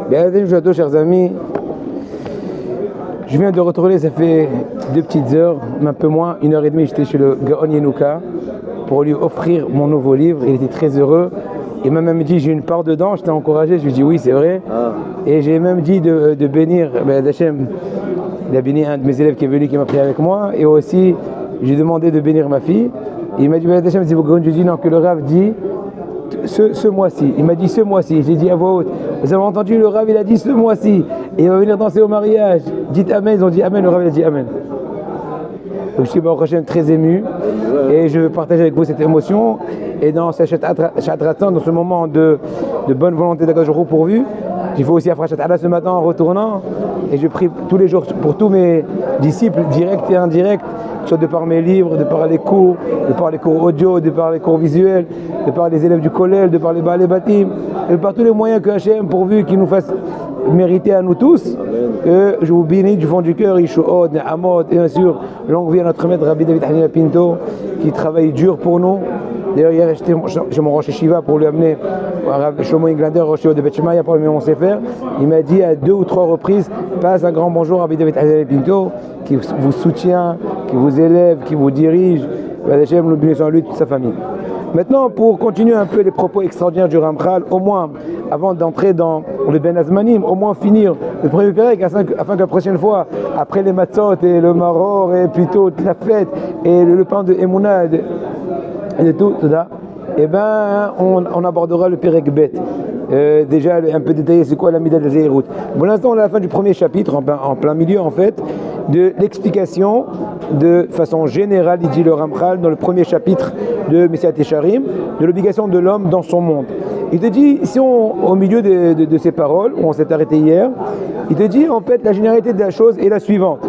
Vas-y. Chers amis, je viens de retourner, ça fait 2 petites heures, un peu moins, 1h30, j'étais chez le Gaon Yenouka pour lui offrir mon nouveau livre. Il était très heureux. Il m'a même dit, j'ai une part dedans, je t'ai encouragé. Je lui ai dit, oui, c'est vrai. Et j'ai même dit de bénir, Hachem, il a béni un de mes élèves qui est venu, qui m'a pris avec moi. Et aussi, j'ai demandé de bénir ma fille. Et il m'a dit, Hachem, c'est beaucoup. Je lui ai dit, non, que le Rav dit ce mois-ci. Il m'a dit ce mois-ci. J'ai dit à voix haute, vous avez entendu, le Rav, il a dit ce mois-ci. Et il va venir danser au mariage. Dites Amen, ils ont dit Amen, le Rav, il a dit Amen. Donc je suis très ému et je veux partager avec vous cette émotion. Et dans ce Shatraton, dans ce moment de bonne volonté d'Akadosh Baruch Hu pourvu, j'ai fait aussi à Frachat Allah ce matin en retournant. Et je prie tous les jours pour tous mes disciples, directs et indirects, soit de par mes livres, de par les cours, de par les cours audio, de par les cours visuels, de par les élèves du collège, de par les Baalei Batim, de par tous les moyens que Hachem pourvu qu'il nous fasse mériter à nous tous. Je vous bénis du fond du cœur, Yishuot, Ne'amot, et bien sûr, longue vie à notre maître Rabbi David Hanina Pinto, qui travaille dur pour nous. D'ailleurs, hier, j'étais chez mon Rosh Yeshiva pour lui amener Shlomo Inglander, Rosh Yeshiva de Bet Shemaya pour lui amener mon Sefer. Il m'a dit à 2 ou 3 reprises, passe un grand bonjour à Rabbi David Hanina Pinto, qui vous soutient, qui vous élève, qui vous dirige. Hachem, nous bénissons lui et toute sa famille. Maintenant, pour continuer un peu les propos extraordinaires du Ramchal, au moins, avant d'entrer dans le Ben Azmanim, au moins finir le premier pérec, afin que la prochaine fois, après les matzot et le maror et plutôt la fête et le pain de Emouna et de tout ça, eh ben, on abordera le pérec bet. Déjà un peu détaillé, c'est quoi la Mida de Zéhirout. Pour l'instant, on est à la fin du premier chapitre, en plein milieu en fait, de l'explication de façon générale, il dit le Ramchal, dans le premier chapitre de Messiat Yesharim, de l'obligation de l'homme dans son monde. Il te dit, si au milieu de ces paroles, où on s'est arrêté hier, il te dit en fait la généralité de la chose est la suivante.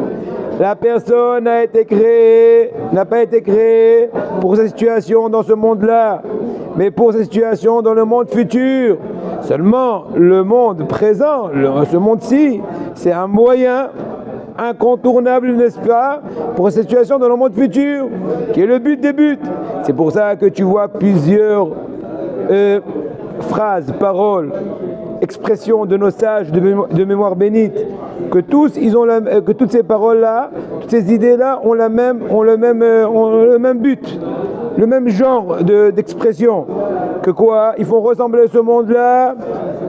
La personne n'a pas été créée pour sa situation dans ce monde-là, mais pour sa situation dans le monde futur. Seulement, le monde présent, ce monde-ci, c'est un moyen incontournable, n'est-ce pas, pour cette situation dans le monde futur, qui est le but des buts. C'est pour ça que tu vois plusieurs phrases, paroles, expressions de nos sages de mémoire bénite, que tous ils ont que toutes ces paroles-là, toutes ces idées-là ont le même but, le même genre d'expression. Que quoi? Ils font ressembler ce monde-là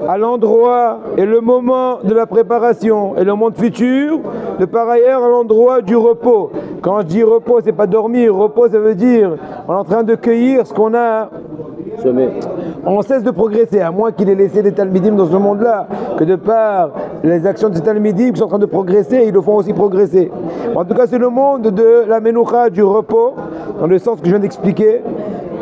à l'endroit et le moment de la préparation, et le monde futur de par ailleurs à l'endroit du repos. Quand je dis repos, c'est pas dormir. Repos, ça veut dire on est en train de cueillir ce qu'on a semé. On cesse de progresser, à moins qu'il ait laissé des talmidim dans ce monde-là, que de par les actions de ces talmidim qui sont en train de progresser, ils le font aussi progresser. En tout cas, c'est le monde de la menoucha, du repos, dans le sens que je viens d'expliquer,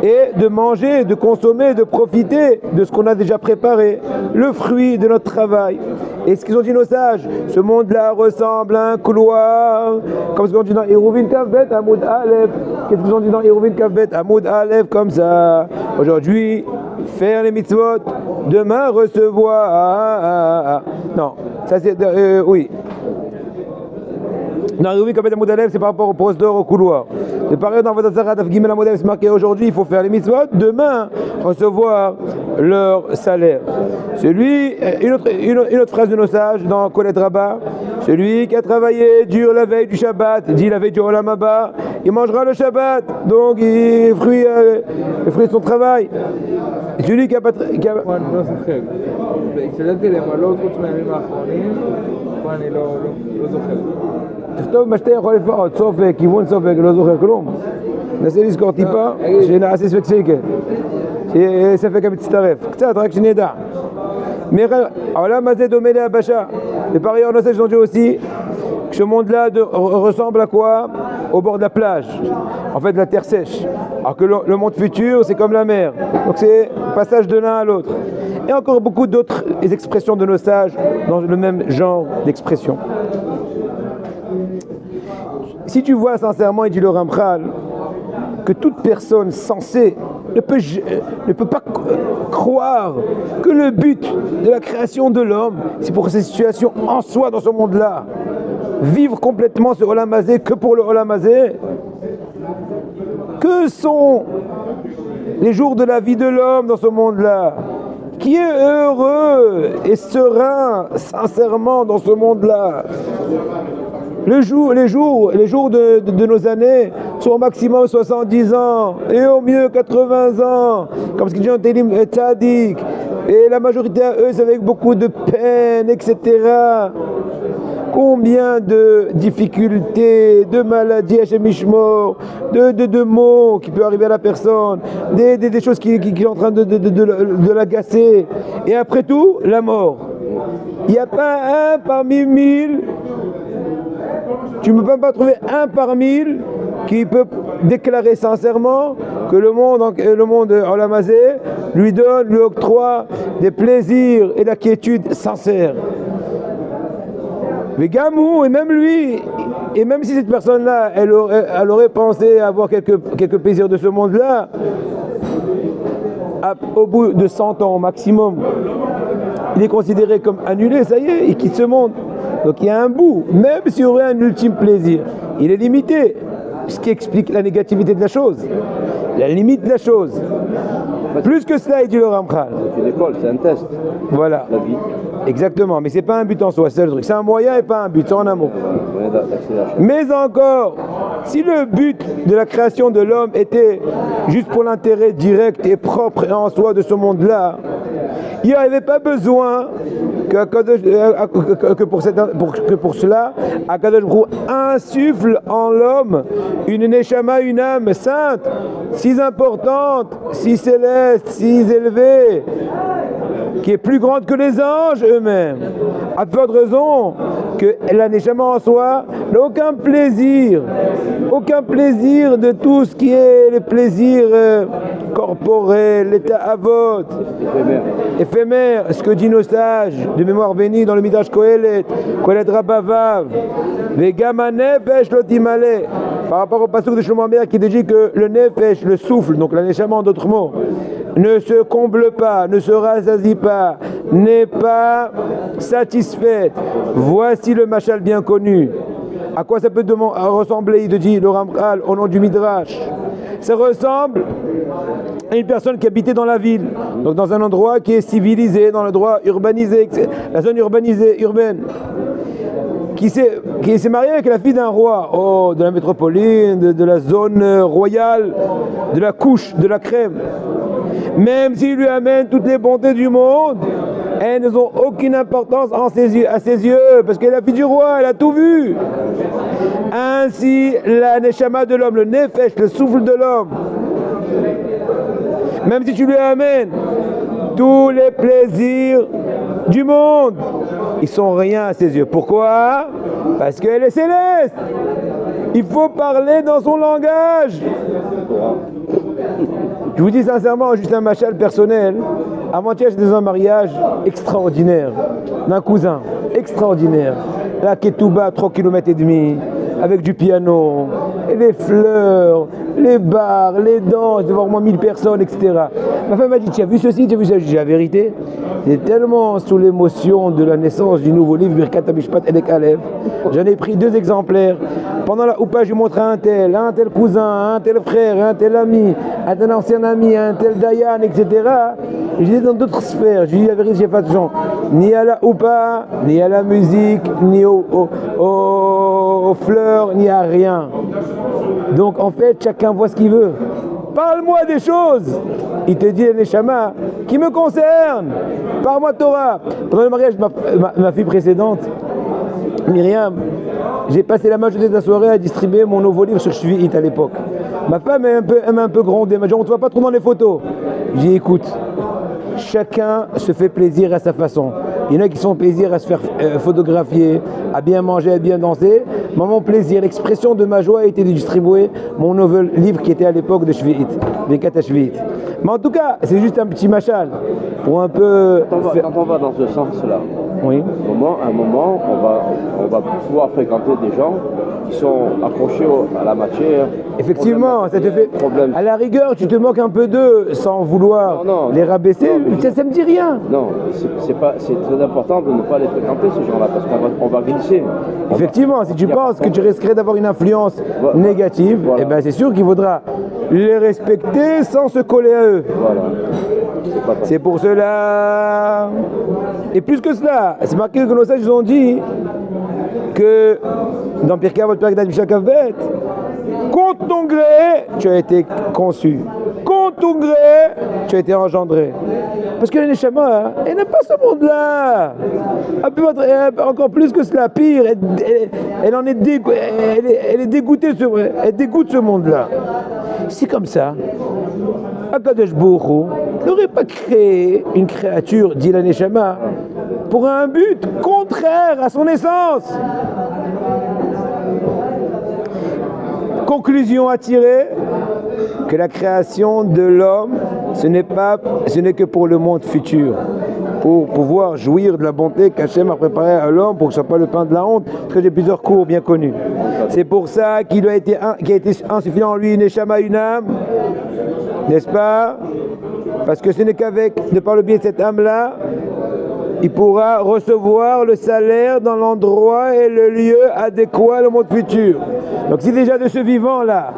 et de manger, de consommer, de profiter de ce qu'on a déjà préparé, le fruit de notre travail. Et ce qu'ils ont dit nos sages, ce monde-là ressemble à un couloir, comme ce qu'ils ont dit dans Eruvin Kavbet, Hamoud Aleph. Qu'est-ce qu'ils ont dit dans Eruvin Kavbet, Hamoud Aleph, comme ça. Aujourd'hui, faire les mitzvot, demain recevoir. Non, ça c'est... oui. Dans Eruvin Kavbet, Hamoud Aleph, c'est par rapport au poste d'or, au couloir. C'est pareil dans Vatazara, Daf Gimel Hamoud Aleph, c'est marqué aujourd'hui, il faut faire les mitzvot, demain recevoir leur salaire. Une autre phrase de nos sages dans Kolet Rabbah, celui qui a travaillé dur la veille du Shabbat, dit la veille du Olam Haba, il mangera le Shabbat, donc le fruit de son travail. Et celui qui a pas... תכתוב מה שאתה יכול לפחות, סופק, כיוון סופק, לא זוכר כלום. נסה לזכור טיפה, שנעשה ספק ספק, שיהיה ספק המצטרף. קצת, רק שנדע. העולם הזה דומה להבשה. ופרי on sait, je dis aussi, que ce monde-là ressemble à quoi? Au bord de la plage. En fait, de la terre sèche. Alors que le monde futur, c'est comme la mer. Donc c'est passage de l'un à l'autre. Et encore beaucoup d'autres expressions de nos sages dans le même genre d'expression. Si tu vois sincèrement, il dit le Ramchal, que toute personne sensée ne peut pas croire que le but de la création de l'homme, c'est pour cette situation en soi dans ce monde-là, vivre complètement ce Olam Hazé que pour le Olam Hazé. Que sont les jours de la vie de l'homme dans ce monde-là? qui est heureux et serein, sincèrement, dans ce monde-là. Les jours de nos années sont au maximum 70 ans et au mieux 80 ans, comme ce qu'ils disent en Télim Tzadik. Et la majorité à eux, c'est avec beaucoup de peine, etc. Combien de difficultés, de maladies, de maux qui peuvent arriver à la personne, des choses qui sont en train de l'agacer. Et après tout, la mort. Il n'y a pas un parmi 1000, tu ne peux pas trouver un par 1000 qui peut déclarer sincèrement que le monde Olamazé lui octroie des plaisirs et la quiétude sincère. Mais Gamou, et même lui, et même si cette personne-là, elle aurait pensé avoir quelques plaisirs de ce monde-là, au bout de 100 ans au maximum, il est considéré comme annulé, ça y est, il quitte ce monde. Donc il y a un bout, même s'il y aurait un ultime plaisir, il est limité, ce qui explique la négativité de la chose, la limite de la chose. Plus que cela, il dit le Ramchal. C'est l'école, c'est un test. Voilà. La vie. Exactement, mais c'est pas un but en soi, c'est le truc. C'est un moyen et pas un but, c'est en amour. Mais encore, si le but de la création de l'homme était juste pour l'intérêt direct et propre et en soi de ce monde-là, il n'y avait pas besoin que pour cela, Akadosh Baruch Hu insuffle en l'homme une neshama, une âme sainte, si importante, si céleste, si élevée, qui est plus grande que les anges eux-mêmes. À peu de raison que la neshama en soi n'a aucun plaisir de tout ce qui est le plaisir corporel, l'état avot, éphémère, ce que dit nos sages de mémoire bénie dans le Midrash Kohelet Rabavav, Vegama nefesh lo timale, par rapport au passage de Shlomo Amer qui dit que le nefesh, le souffle, donc la neshama en d'autres mots, ne se comble pas, ne se rassasie pas, n'est pas satisfaite. Voici le machal bien connu. À quoi ça peut ressembler, il dit le Ramchal au nom du Midrash. Ça ressemble à une personne qui habitait dans la ville, donc dans un endroit qui est civilisé, dans l'endroit urbanisé, la zone urbaine, qui s'est marié avec la fille d'un roi, de la métropoline, de la zone royale, de la couche, de la crème. Même s'il lui amène toutes les bontés du monde, elles n'ont aucune importance à ses yeux, parce qu'elle est la fille du roi, elle a tout vu. Ainsi, la neshama de l'homme, le nefesh, le souffle de l'homme, même si tu lui amènes tous les plaisirs du monde, ils sont rien à ses yeux. Pourquoi? Parce qu'elle est céleste. Il faut parler dans son langage. Je vous dis sincèrement, juste un machal personnel. Avant-hier, j'étais dans un mariage extraordinaire d'un cousin, extraordinaire. La ketouba, 3,5 km, avec du piano, et les fleurs, les bars, les danses, devant moins 1000 personnes, etc. Ma femme m'a dit, tu as vu ceci, tu as vu ça? J'ai dit la vérité. J'étais tellement sous l'émotion de la naissance du nouveau livre, Birkat HaMishpat Elek Alev. J'en ai pris 2 exemplaires. Pendant la oupa, je lui montrais un tel cousin, un tel frère, un tel ami, un tel ancien ami, un tel Dayan, etc. Et j'étais dans d'autres sphères. Je lui dis la vérité, j'ai pas de gens. Ni à la oupa, ni à la musique, ni aux fleurs, ni à rien. Donc en fait, chacun voit ce qu'il veut. Parle-moi des choses, il te dit les neshama, qui me concernent. Parle-moi de Torah. Pendant le mariage de ma fille précédente, Myriam, j'ai passé la majorité de la soirée à distribuer mon nouveau livre sur Shvi'it à l'époque. Ma femme aime un peu gronder, elle m'a dit on ne te voit pas trop dans les photos. J'ai dit écoute, chacun se fait plaisir à sa façon. Il y en a qui se font plaisir à se faire photographier, à bien manger, à bien danser. Moi, mon plaisir, l'expression de ma joie a été de distribuer mon nouvel livre qui était à l'époque de Shvi'it, Birkat HaShvi'it. Mais en tout cas, c'est juste un petit machal pour un peu... Quand on va dans ce sens-là, oui. À un moment, on va pouvoir fréquenter des gens qui sont accrochés à la matière. Effectivement, ça te fait... Problème. À la rigueur, tu te moques un peu d'eux sans vouloir les rabaisser. Ça me dit rien. Non, c'est très important de ne pas les fréquenter, ces gens-là, parce qu'on va glisser. Effectivement, si tu penses que tu risquerais d'avoir une influence négative, eh ben c'est sûr qu'il faudra les respecter sans se coller à eux. Voilà. C'est pour cela. Et plus que cela, c'est marqué que nos sages ont dit que dans Pirkei Avot Perek Dal Mishnah Kaf Bet, contre ton gré, tu as été conçu. Contre ton gré, tu as été engendré. Parce que la Neshama, elle n'aime pas ce monde-là. Encore plus que cela, pire, elle en est dégoûtée, elle dégoûte ce monde-là. C'est comme ça. Akadosh Baruch Hu n'aurait pas créé une créature, dit la Neshama, pour un but contraire à son essence. Conclusion à tirer, que la création de l'homme, ce n'est que pour le monde futur, pour pouvoir jouir de la bonté qu'Hachem a préparée à l'homme pour que ce ne soit pas le pain de la honte, parce que j'ai plusieurs cours bien connus. C'est pour ça qu'il a été insuffisant en lui une neshama, une âme, n'est-ce pas? Parce que ce n'est qu'avec, de par le biais de cette âme-là, il pourra recevoir le salaire dans l'endroit et le lieu adéquat au monde futur. Donc si déjà de ce vivant-là,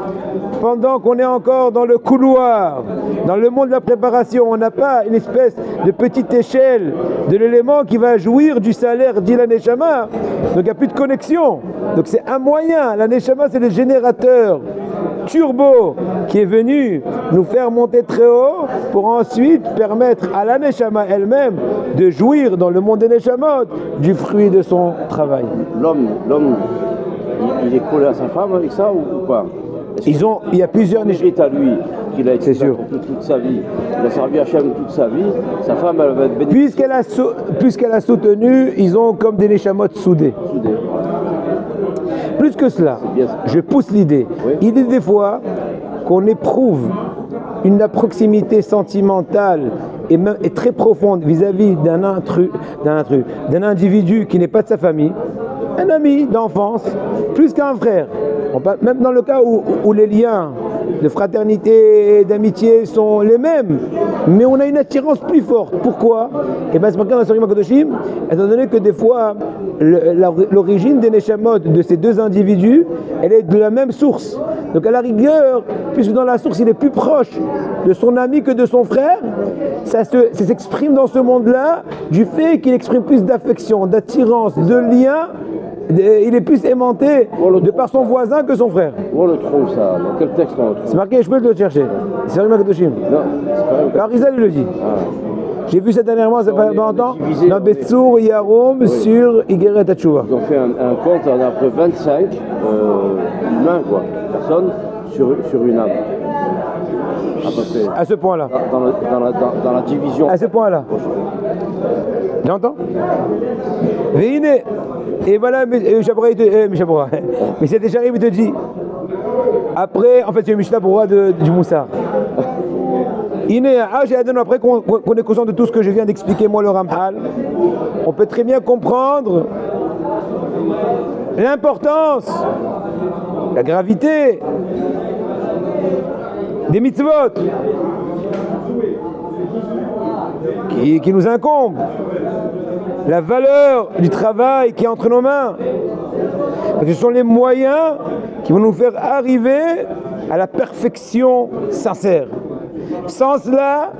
pendant qu'on est encore dans le couloir, dans le monde de la préparation, on n'a pas une espèce de petite échelle de l'élément qui va jouir du salaire dit la Neshama, donc il n'y a plus de connexion. Donc c'est un moyen, la Neshama c'est le générateur turbo qui est venu nous faire monter très haut pour ensuite permettre à la Neshama elle-même de jouir dans le monde des Neshamot du fruit de son travail. L'homme, il est collé à sa femme avec ça ou pas? Il y a plusieurs mérites à lui qu'il a été toute sa vie. Il a servi Hachem toute sa vie. Sa femme, elle va être bénéficiée. Puisqu'elle a soutenu, ils ont comme des Neshamot soudés. Plus que cela, je pousse l'idée. Oui. Il est des fois qu'on éprouve une proximité sentimentale et très profonde vis-à-vis d'un individu qui n'est pas de sa famille, un ami d'enfance, plus qu'un frère. Même dans le cas où les liens de fraternité et d'amitié sont les mêmes, mais on a une attirance plus forte. Pourquoi? Et bien c'est marqué dans la Sorim HaKadoshim, étant donné que des fois l'origine des Neshamot de ces deux individus, elle est de la même source. Donc à la rigueur, puisque dans la source il est plus proche de son ami que de son frère, ça s'exprime dans ce monde-là du fait qu'il exprime plus d'affection, d'attirance, de lien. Il est plus aimanté de par son voisin que son frère. Où on le trouve ça? Dans quel texte on le trouve? C'est marqué, je peux le chercher. C'est Sorim HaKadoshim. Non, c'est pas Arizal le dit. Ah. J'ai vu cette dernièrement, ça fait pas longtemps, dans Betsour Yaroum sur Igeret Hatchouva. Ils ont fait un compte d'après 25 humains, personnes sur une âme. À ce point-là. Dans la division. À ce point-là. J'entends. Veine. Et voilà, mais c'était Charib, il te dit. Après, en fait, c'est Mishnah pour du Moussar. Après qu'on est conscient de tout ce que je viens d'expliquer, moi, le Ramhal, on peut très bien comprendre l'importance, la gravité des mitzvot qui nous incombent, la valeur du travail qui est entre nos mains. Parce que ce sont les moyens qui vont nous faire arriver à la perfection sincère. Sans cela,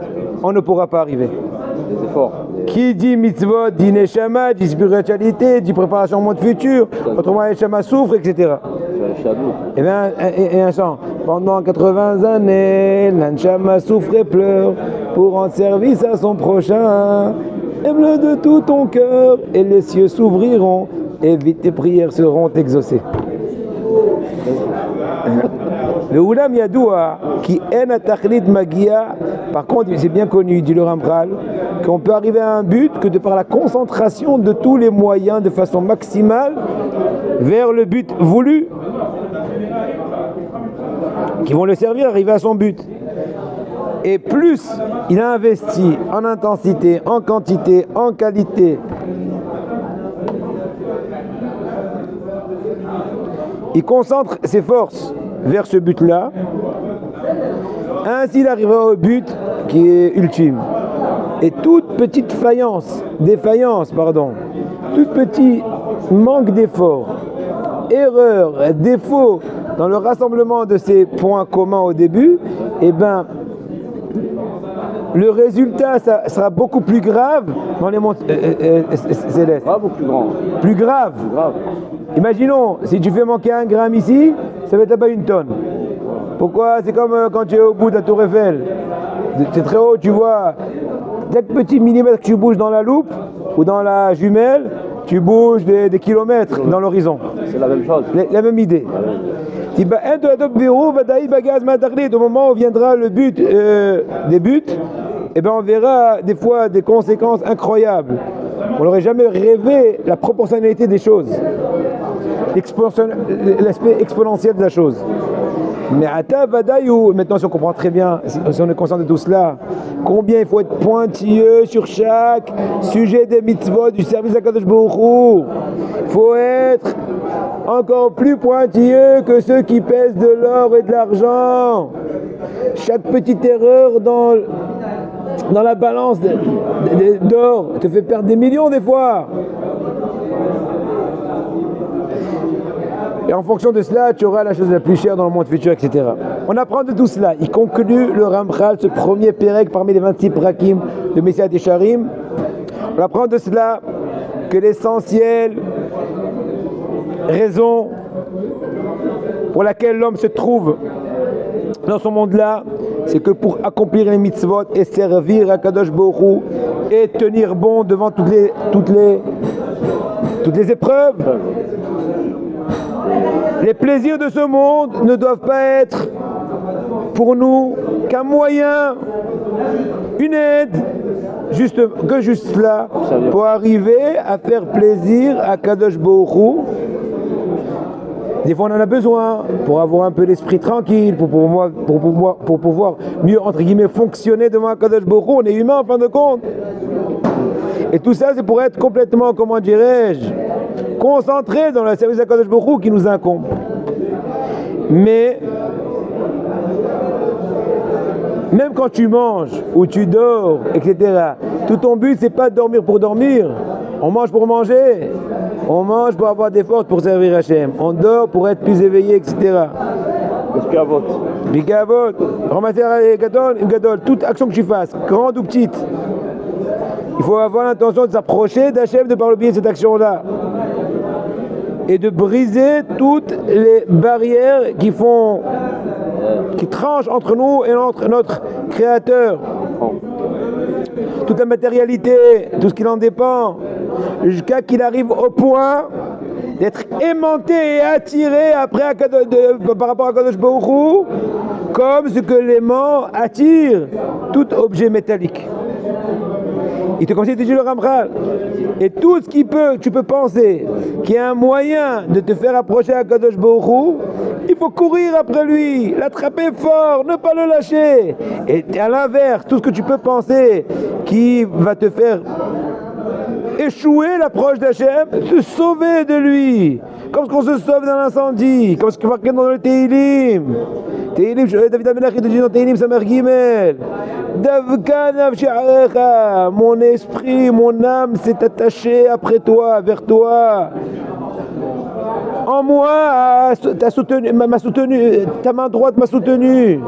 on ne pourra pas arriver. Des efforts. Qui dit mitzvot, dit neshama, dit spiritualité, dit préparation au monde futur, autrement neshama souffre, etc. Et bien, et un chant. Pendant 80 années, l'Anshama souffre et pleure pour rendre service à son prochain. Aime-le de tout ton cœur et les cieux s'ouvriront et vite tes prières seront exaucées. Le Oulam Yadoua qui en atachlit magia, par contre, c'est bien connu, dit le Ramchal, qu'on peut arriver à un but que de par la concentration de tous les moyens de façon maximale vers le but voulu, qui vont le servir à arriver à son but. Et plus il a investi en intensité, en quantité, en qualité, il concentre ses forces vers ce but-là, ainsi il arrivera au but qui est ultime. Et toute petite défaillance, tout petit manque d'effort, erreur, défaut dans le rassemblement de ces points communs au début, eh ben, le résultat ça sera beaucoup plus grave dans les mondes célestes. Grave ou plus grand? Plus grave. Plus grave. Imaginons, si tu fais manquer 1 gramme ici, ça va être là-bas 1 tonne. Pourquoi? C'est comme quand tu es au bout de la tour Eiffel. C'est très haut, tu vois. Chaque petit millimètre que tu bouges dans la loupe ou dans la jumelle, tu bouges des kilomètres dans l'horizon. C'est la même chose. La même idée. Au moment où viendra le but des buts, eh ben on verra des fois des conséquences incroyables. On n'aurait jamais rêvé la proportionnalité des choses, l'aspect exponentiel de la chose. Mais maintenant si on comprend très bien, si on est conscient de tout cela, combien il faut être pointilleux sur chaque sujet des mitzvot du service à Kadosh Baruch Hu. Il faut être encore plus pointilleux que ceux qui pèsent de l'or et de l'argent. Chaque petite erreur dans la balance d'or te fait perdre des millions des fois. Et en fonction de cela, tu auras la chose la plus chère dans le monde futur, etc. On apprend de tout cela. Il conclut le Ramchal, ce premier pérec parmi les 26 prakim de Messiah Yesharim. On apprend de cela que l'essentiel raison pour laquelle l'homme se trouve dans ce monde-là, c'est que pour accomplir les mitzvot et servir à Kadosh Baruch Hu et tenir bon devant toutes les épreuves, les plaisirs de ce monde ne doivent pas être pour nous qu'un moyen, une aide, juste là, pour arriver à faire plaisir à Kadosh Baruch Hu. Des fois on en a besoin pour avoir un peu l'esprit tranquille, pour pouvoir mieux entre guillemets fonctionner devant Kadosh Baruch Hu. On est humain en fin de compte. Et tout ça c'est pour être complètement, comment dirais-je, concentré dans le service à Kadosh Baruch Hu qui nous incombe. Mais même quand tu manges ou tu dors, etc., tout ton but c'est pas de dormir pour dormir. On mange pour manger. On mange pour avoir des forces pour servir Hachem. On dort pour être plus éveillé, etc. Bigavot. Gadol. Toute action que tu fasses, grande ou petite, il faut avoir l'intention de s'approcher d'Hachem de par le biais de cette action-là. Et de briser toutes les barrières qui tranchent entre nous et notre Créateur. Toute la matérialité, tout ce qui en dépend, jusqu'à qu'il arrive au point d'être aimanté et attiré par rapport à Kadosh Baruch Hu, comme ce que l'aimant attire tout objet métallique. Il te conseille de dire le Ramchal. Et tout ce tu peux penser qu'il y a un moyen de te faire approcher à Kadosh Baruch Hu, il faut courir après lui, l'attraper fort, ne pas le lâcher. Et à l'inverse, tout ce que tu peux penser qui va te faire échouer l'approche d'Hachem, se sauver de lui, comme ce qu'on se sauve dans l'incendie, comme ce qui est marqué dans le Tehillim. David Amelach dit dans Tehillim Samer Gimel, Davka nafshi arecha, mon esprit, mon âme s'est attaché après toi, vers toi. En moi, m'a soutenu, ta main droite m'a soutenu.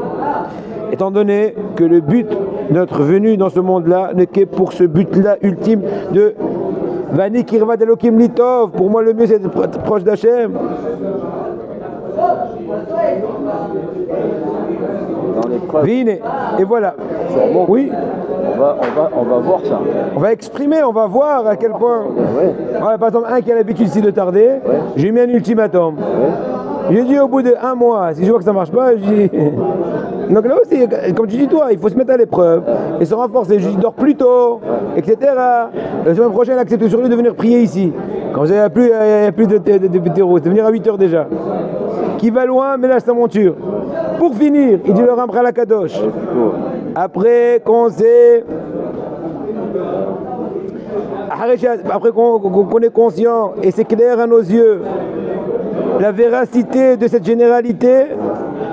Étant donné que le but de notre venue dans ce monde-là n'est que pour ce but-là ultime de Vani Kirvat Elokim Litov, pour moi le mieux c'est d'être proche d'Hachem. Vine, et voilà. Oui. On va voir ça. On va exprimer, on va voir à quel point. Ouais, par exemple, un qui a l'habitude ici de tarder, j'ai mis un ultimatum. J'ai dit au bout de 1 mois, si je vois que ça marche pas, je dis. Donc là aussi, comme tu dis toi, il faut se mettre à l'épreuve et se renforcer. Je dis dors plus tôt, etc. La semaine prochaine, accepte sur lui de venir prier ici. Quand il n'y a plus de terreau, de venir à 8h déjà. Qui va loin, ménage sa monture. Pour finir, il dit le Ramchal à Kadosh. Après qu'on sait, après qu'on est conscient et c'est clair à nos yeux la véracité de cette généralité,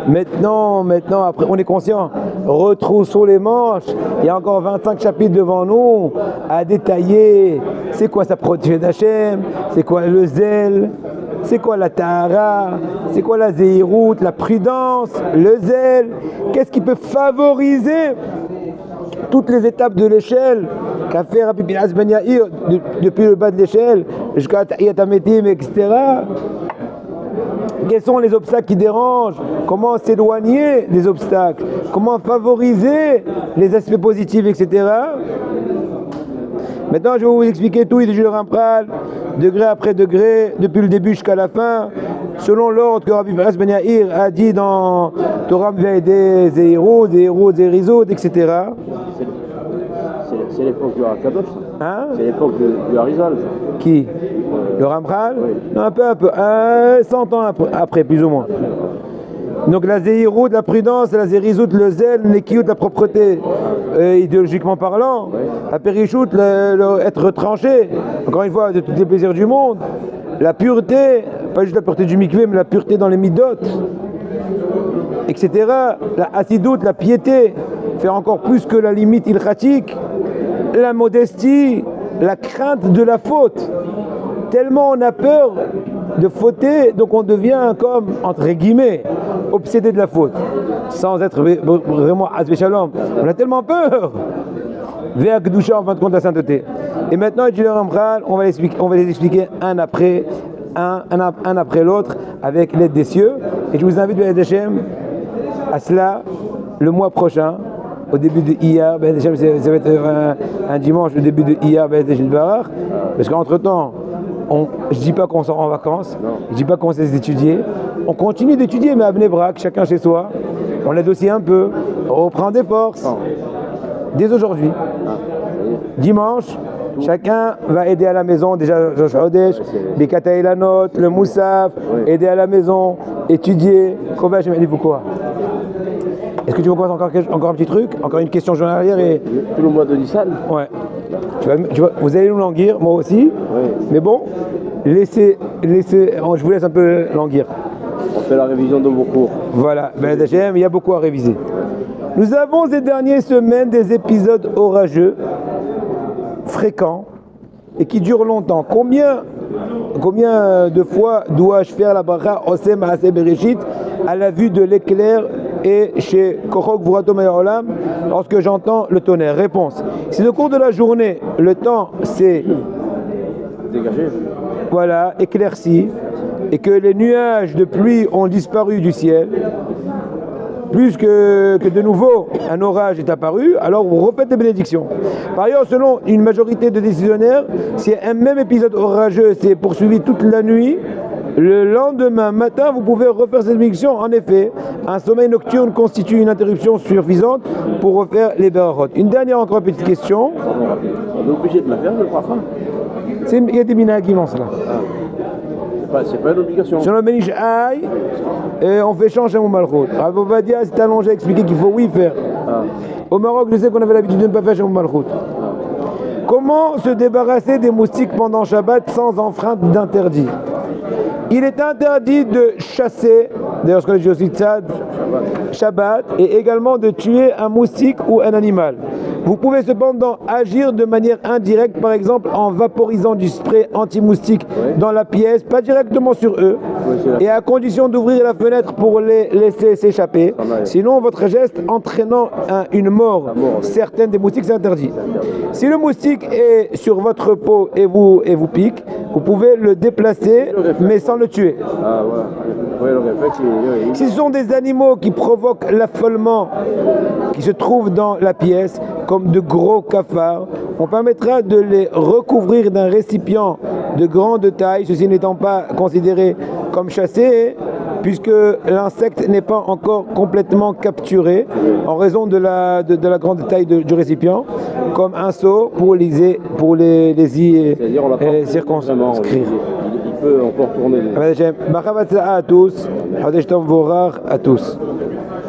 maintenant, après on est conscient, retroussons les manches. Il y a encore 25 chapitres devant nous à détailler. C'est quoi sa protéger d'Hachem? C'est quoi le zèle? C'est quoi la tahara? C'est quoi la zéhirout, la prudence, le zèle? Qu'est-ce qui peut favoriser toutes les étapes de l'échelle qu'a fait Rabbi Pinhas Ben Yair depuis le bas de l'échelle jusqu'à Tahiyat HaMetim, etc. Quels sont les obstacles qui dérangent? Comment s'éloigner des obstacles? Comment favoriser les aspects positifs, etc. Maintenant, je vais vous expliquer tout, il dit le Rampral, degré après degré, depuis le début jusqu'à la fin, selon l'ordre que Rabbi Pinhas Ben Yair a dit dans Torah M'Ve'edeh Zeirut, Zeirut, Zerizut, etc. C'est l'époque du Hakadosh, ça. Hein? C'est l'époque du Harizal. Qui? Le Ramchal? Oui. Non, un peu, 100 ans après, plus ou moins. Donc la Zeirut, la prudence, la Zerizut, le zèle, l'Ekiyut, la propreté, idéologiquement parlant, la Périchout, être retranché, encore une fois, de tous les plaisirs du monde, la pureté, pas juste la pureté du mikvé, mais la pureté dans les midot, etc. La Hasidut, la piété, faire encore plus que la limite ilchatique, la modestie, la crainte de la faute. Tellement on a peur de fauter, donc on devient comme, entre guillemets, obsédé de la faute, sans être vraiment Hasbe Shalom. On a tellement peur. Vers Kedusha, en fin de compte, la sainteté. Et maintenant, il dit le Ramchal, on va les expliquer un après l'autre, avec l'aide des cieux. Et je vous invite, Be'ez Hashem, à cela, le mois prochain, au début de Iyar, ça va être un dimanche, le début de Iyar, parce qu'entre-temps, je ne dis pas qu'on sort en vacances, je ne dis pas qu'on cesse d'étudier, on continue d'étudier, mais à Bnei Brak, chacun chez soi, on aide aussi un peu, on reprend des forces, dès aujourd'hui. Dimanche, chacun va aider à la maison, déjà Josh Hodesh, Bekata Ilanot, le Moussaf, aider à la maison, étudier, Kovash, je quoi. Est-ce que tu veux commencer encore un petit truc? Encore une question journalière et... Tout le mois de Nissan. Ouais. Vous allez nous languir, moi aussi. Oui. Mais bon, laissez, je vous laisse un peu languir. On fait la révision de vos cours. Voilà, ben il y a beaucoup à réviser. Nous avons ces dernières semaines des épisodes orageux, fréquents, et qui durent longtemps. Combien de fois dois-je faire la bracha Osem Maaseh Bereshit à la vue de l'éclair et chez Kochok Vurato Olam lorsque j'entends le tonnerre? Réponse. Si au cours de la journée, le temps s'est dégagé, voilà, éclairci, et que les nuages de pluie ont disparu du ciel, plus que de nouveau un orage est apparu, alors vous refaites les bénédictions. Par ailleurs, selon une majorité de décisionnaires, si un même épisode orageux s'est poursuivi toute la nuit, le lendemain matin, vous pouvez refaire cette bénédiction. En effet, un sommeil nocturne constitue une interruption suffisante pour refaire les berachot. Une dernière encore petite question. On est obligé de la faire, je crois pas. Il y a des minhagim en cela. C'est pas une obligation. Sur le Benish Aïe, on fait changer mon malchut. Rav Ovadia s'est allongé à expliquer qu'il faut oui faire. Au Maroc, je sais qu'on avait l'habitude de ne pas faire chez mon malchut. Comment se débarrasser des moustiques pendant Shabbat sans enfreinte d'interdit? Il est interdit de chasser, d'ailleurs ce qu'on dit aussi Tzad, Shabbat, et également de tuer un moustique ou un animal. Vous pouvez cependant agir de manière indirecte, par exemple en vaporisant du spray anti-moustique dans la pièce, pas directement sur eux, et à condition d'ouvrir la fenêtre pour les laisser s'échapper. Sinon, votre geste entraînant une mort certaine des moustiques, c'est interdit. Si le moustique est sur votre peau et vous pique, vous pouvez le déplacer, mais sans le tuer. Si ce sont des animaux qui provoquent l'affolement qui se trouvent dans la pièce, comme de gros cafards, on permettra de les recouvrir d'un récipient de grande taille, ceci n'étant pas considéré comme chassé, puisque l'insecte n'est pas encore complètement capturé en raison de la grande taille du récipient, comme un seau pour les y circonscrire. Il peut encore tourner. À tous, à tous.